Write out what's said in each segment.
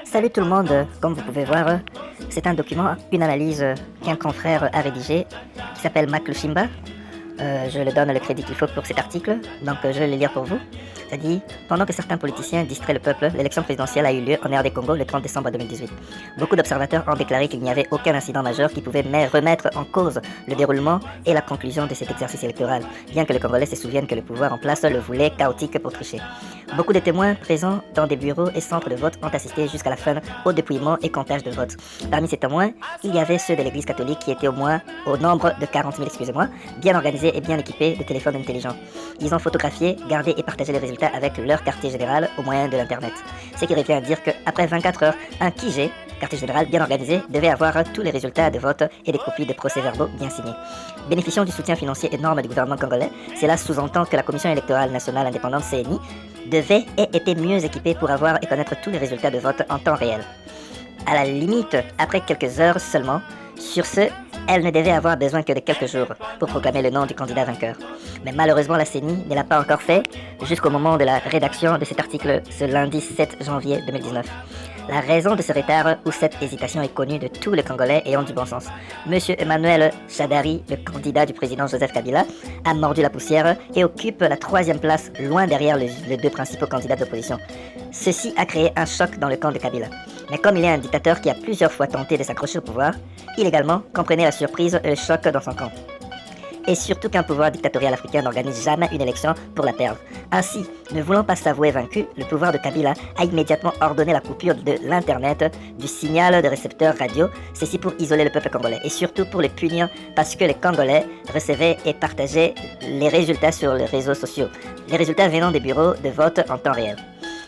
Salut tout le monde, comme vous pouvez voir, c'est un document, une analyse qu'un confrère a rédigé qui s'appelle Mac Lushimba. Je le donne le crédit qu'il faut pour cet article, donc je vais le lire pour vous. Ça dit, pendant que certains politiciens distraient le peuple, l'élection présidentielle a eu lieu en RD Congo le 30 décembre 2018. Beaucoup d'observateurs ont déclaré qu'il n'y avait aucun incident majeur qui pouvait remettre en cause le déroulement et la conclusion de cet exercice électoral, bien que les Congolais se souviennent que le pouvoir en place le voulait chaotique pour tricher. Beaucoup de témoins présents dans des bureaux et centres de vote ont assisté jusqu'à la fin au dépouillement et comptage de vote. Parmi ces témoins, il y avait ceux de l'église catholique qui étaient au nombre de 40 000, bien organisés et bien équipés de téléphones intelligents. Ils ont photographié, gardé et partagé les résultats avec leur quartier général au moyen de l'internet. Ce qui revient à dire qu'après 24 heures, un QG, quartier général bien organisé, devait avoir tous les résultats de vote et des copies de procès-verbaux bien signés. Bénéficiant du soutien financier énorme du gouvernement congolais, cela sous-entend que la Commission électorale nationale indépendante CNI devait et était mieux équipée pour avoir et connaître tous les résultats de vote en temps réel. À la limite, après quelques heures seulement, sur ce, elle ne devait avoir besoin que de quelques jours pour proclamer le nom du candidat vainqueur. Mais malheureusement, la CENI ne l'a pas encore fait jusqu'au moment de la rédaction de cet article ce lundi 7 janvier 2019. La raison de ce retard ou cette hésitation est connue de tous les Congolais ayant du bon sens. Monsieur Emmanuel Shadari, le candidat du président Joseph Kabila, a mordu la poussière et occupe la 3e place, loin derrière les deux principaux candidats d'opposition. Ceci a créé un choc dans le camp de Kabila. Mais comme il est un dictateur qui a plusieurs fois tenté de s'accrocher au pouvoir, il également comprenait la surprise et le choc dans son camp. Et surtout qu'un pouvoir dictatorial africain n'organise jamais une élection pour la perdre. Ainsi, ne voulant pas s'avouer vaincu, le pouvoir de Kabila a immédiatement ordonné la coupure de l'Internet, du signal de récepteur radio, ceci pour isoler le peuple congolais et surtout pour les punir parce que les Congolais recevaient et partageaient les résultats sur les réseaux sociaux, les résultats venant des bureaux de vote en temps réel.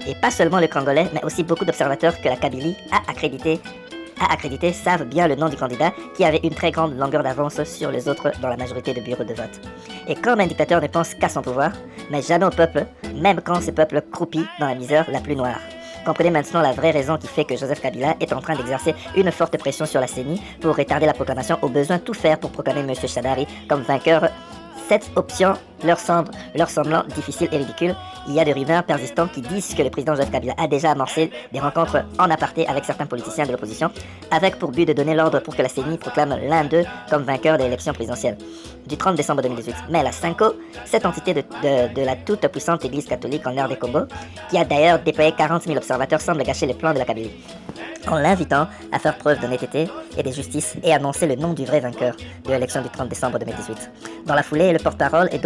Et pas seulement les Congolais, mais aussi beaucoup d'observateurs que la Kabylie a accrédités savent bien le nom du candidat qui avait une très grande longueur d'avance sur les autres dans la majorité de bureaux de vote. Et comme un dictateur ne pense qu'à son pouvoir, mais jamais au peuple, même quand ce peuple croupit dans la misère la plus noire. Comprenez maintenant la vraie raison qui fait que Joseph Kabila est en train d'exercer une forte pression sur la CENI pour retarder la proclamation au besoin tout faire pour proclamer M. Shadari comme vainqueur. Cette option leur semblant difficile et ridicule, il y a des rumeurs persistantes qui disent que le président Joseph Kabila a déjà amorcé des rencontres en aparté avec certains politiciens de l'opposition, avec pour but de donner l'ordre pour que la CENI proclame l'un d'eux comme vainqueur de l'élection présidentielle du 30 décembre 2018. Mais la Synco, cette entité de la toute puissante église catholique en RD Congo, qui a d'ailleurs déployé 40 000 observateurs, semble gâcher les plans de la Kabylie, en l'invitant à faire preuve d'honnêteté et de justice et annoncer le nom du vrai vainqueur de l'élection du 30 décembre 2018. Dans la foulée, le porte-parole et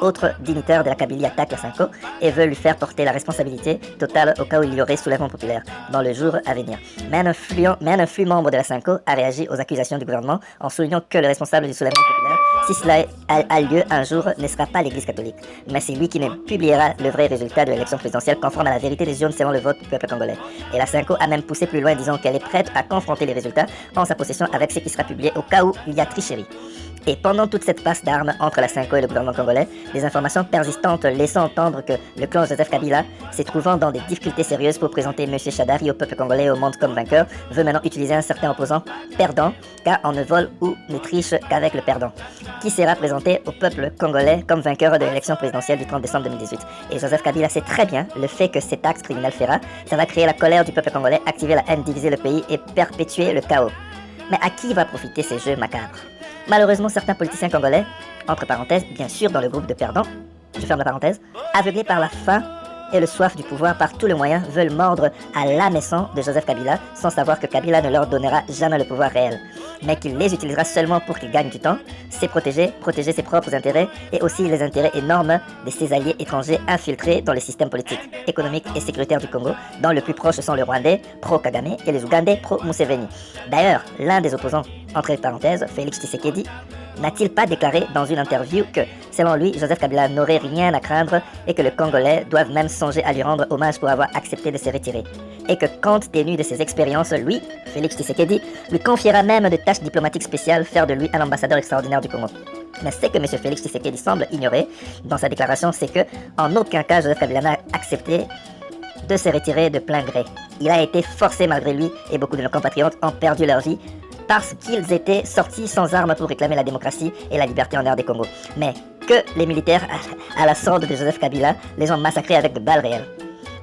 autres dignitaires de la Kabylie attaquent la Synco et veulent lui faire porter la responsabilité totale au cas où il y aurait soulèvement populaire dans le jour à venir. Mais un influx membre de la Synco a réagi aux accusations du gouvernement en soulignant que le responsable du soulèvement populaire, si cela a lieu un jour, ne sera pas l'église catholique, mais c'est lui qui ne publiera le vrai résultat de l'élection présidentielle conforme à la vérité des urnes selon le vote du peuple congolais. Et la Synco a même poussé plus loin disant qu'elle est prête à confronter les résultats en sa possession avec ce qui sera publié au cas où il y a tricherie. Et pendant toute cette passe d'armes entre la Synco et le gouvernement congolais, des informations persistantes laissant entendre que le clan Joseph Kabila, se trouvant dans des difficultés sérieuses pour présenter M. Shadari au peuple congolais et au monde comme vainqueur, veut maintenant utiliser un certain opposant perdant, car on ne vole ou ne triche qu'avec le perdant, qui sera présenté au peuple congolais comme vainqueur de l'élection présidentielle du 30 décembre 2018. Et Joseph Kabila sait très bien le fait que cet acte criminel fera, ça va créer la colère du peuple congolais, activer la haine, diviser le pays et perpétuer le chaos. Mais à qui va profiter ces jeux macabres? Malheureusement, certains politiciens congolais, entre parenthèses, bien sûr dans le groupe de perdants, je ferme la parenthèse, aveuglés par la faim et le soif du pouvoir par tous les moyens, veulent mordre à l'hameçon de Joseph Kabila sans savoir que Kabila ne leur donnera jamais le pouvoir réel, mais qu'il les utilisera seulement pour qu'ils gagnent du temps, protéger ses propres intérêts et aussi les intérêts énormes de ses alliés étrangers infiltrés dans le système politique, économique et sécuritaire du Congo, dont le plus proche sont les Rwandais pro-Kagame et les Ougandais pro-Museveni. D'ailleurs, l'un des opposants, entre parenthèses, Félix Tshisekedi, n'a-t-il pas déclaré dans une interview que, selon lui, Joseph Kabila n'aurait rien à craindre et que les Congolais doivent même songer à lui rendre hommage pour avoir accepté de se retirer? Et que, compte tenu de ses expériences, lui, Félix Tshisekedi, lui confiera même des tâches diplomatiques spéciales, faire de lui un ambassadeur extraordinaire du Congo. Mais ce que M. Félix Tshisekedi semble ignorer dans sa déclaration, c'est que, en aucun cas, Joseph Kabila n'a accepté de se retirer de plein gré. Il a été forcé malgré lui et beaucoup de nos compatriotes ont perdu leur vie parce qu'ils étaient sortis sans armes pour réclamer la démocratie et la liberté en RD Congo. Mais que les militaires, à la sorte de Joseph Kabila, les ont massacrés avec de balles réelles.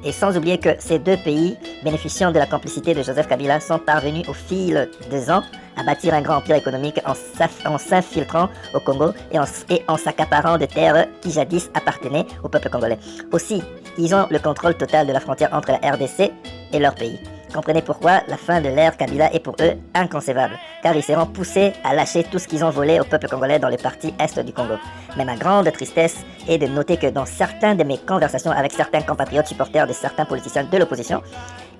Et sans oublier que ces deux pays, bénéficiant de la complicité de Joseph Kabila, sont parvenus au fil des ans à bâtir un grand empire économique en s'infiltrant au Congo et en s'accaparant de terres qui jadis appartenaient au peuple congolais. Aussi, ils ont le contrôle total de la frontière entre la RDC et leur pays. Comprenez pourquoi la fin de l'ère Kabila est pour eux inconcevable, car ils seront poussés à lâcher tout ce qu'ils ont volé au peuple congolais dans les parties est du Congo. Mais ma grande tristesse est de noter que dans certaines de mes conversations avec certains compatriotes supporters de certains politiciens de l'opposition,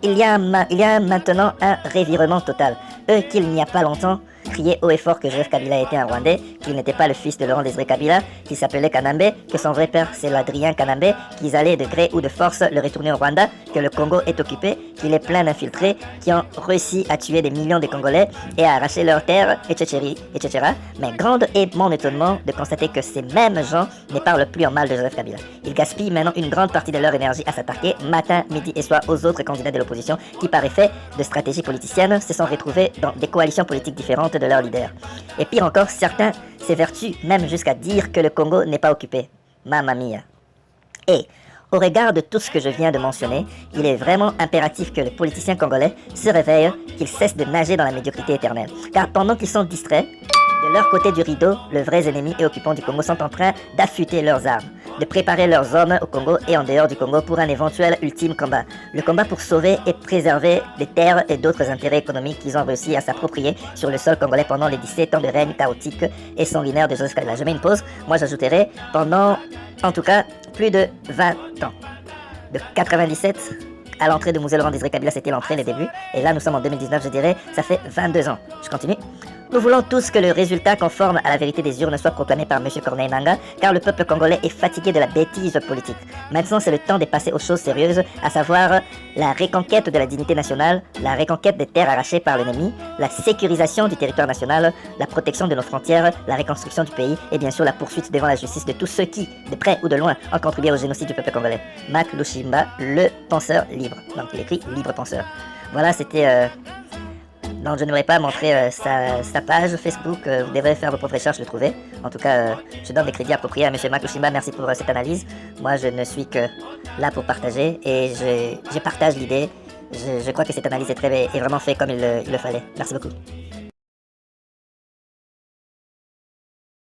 il y a maintenant un revirement total. Eux qu'il n'y a pas longtemps criaient haut et fort que Joseph Kabila était un Rwandais, qu'il n'était pas le fils de Laurent Désiré Kabila, qu'il s'appelait Kanambe, que son vrai père c'est l'Adrien Kanambe, qu'ils allaient de gré ou de force le retourner au Rwanda, que le Congo est occupé, qu'il est plein d'infiltrés qui ont réussi à tuer des millions de Congolais et à arracher leurs terres, etc. Mais grande est mon étonnement de constater que ces mêmes gens ne parlent plus en mal de Joseph Kabila. Ils gaspillent maintenant une grande partie de leur énergie à s'attaquer matin, midi et soir aux autres candidats de l'opposition qui, par effet de stratégie politicienne, se sont retrouvés dans des coalitions politiques différentes de leurs leaders. Et pire encore, certains s'évertuent même jusqu'à dire que le Congo n'est pas occupé. Mamma mia. Et, au regard de tout ce que je viens de mentionner, il est vraiment impératif que les politiciens congolais se réveillent, qu'ils cessent de nager dans la médiocrité éternelle. Car pendant qu'ils sont distraits, de leur côté du rideau, les vrais ennemis et occupants du Congo sont en train d'affûter leurs armes, de préparer leurs hommes au Congo et en dehors du Congo pour un éventuel ultime combat. Le combat pour sauver et préserver des terres et d'autres intérêts économiques qu'ils ont réussi à s'approprier sur le sol congolais pendant les 17 ans de règne chaotique et sanguinaire de Joseph Kabila. Je mets une pause, moi j'ajouterai pendant, en tout cas, plus de 20 ans. De 97 à l'entrée de Moselle Laurent Désiré Kabila, c'était l'entrée, les débuts. Et là, nous sommes en 2019, je dirais, ça fait 22 ans. Je continue. Nous voulons tous que le résultat conforme à la vérité des urnes soit proclamé par M. Corneille Nangaa, car le peuple congolais est fatigué de la bêtise politique. Maintenant, c'est le temps de passer aux choses sérieuses, à savoir la reconquête de la dignité nationale, la reconquête des terres arrachées par l'ennemi, la sécurisation du territoire national, la protection de nos frontières, la reconstruction du pays et bien sûr la poursuite devant la justice de tous ceux qui, de près ou de loin, ont contribué au génocide du peuple congolais. Mac Lushimba, le penseur libre. Donc il écrit libre penseur. Voilà, c'était... Donc je n'aurais pas montré sa page Facebook, vous devrez faire vos propres recherches, le trouver. En tout cas, je donne des crédits appropriés à M. Mac Lushimba, merci pour cette analyse. Moi je ne suis que là pour partager et je partage l'idée. Je crois que cette analyse est vraiment faite comme il le fallait. Merci beaucoup.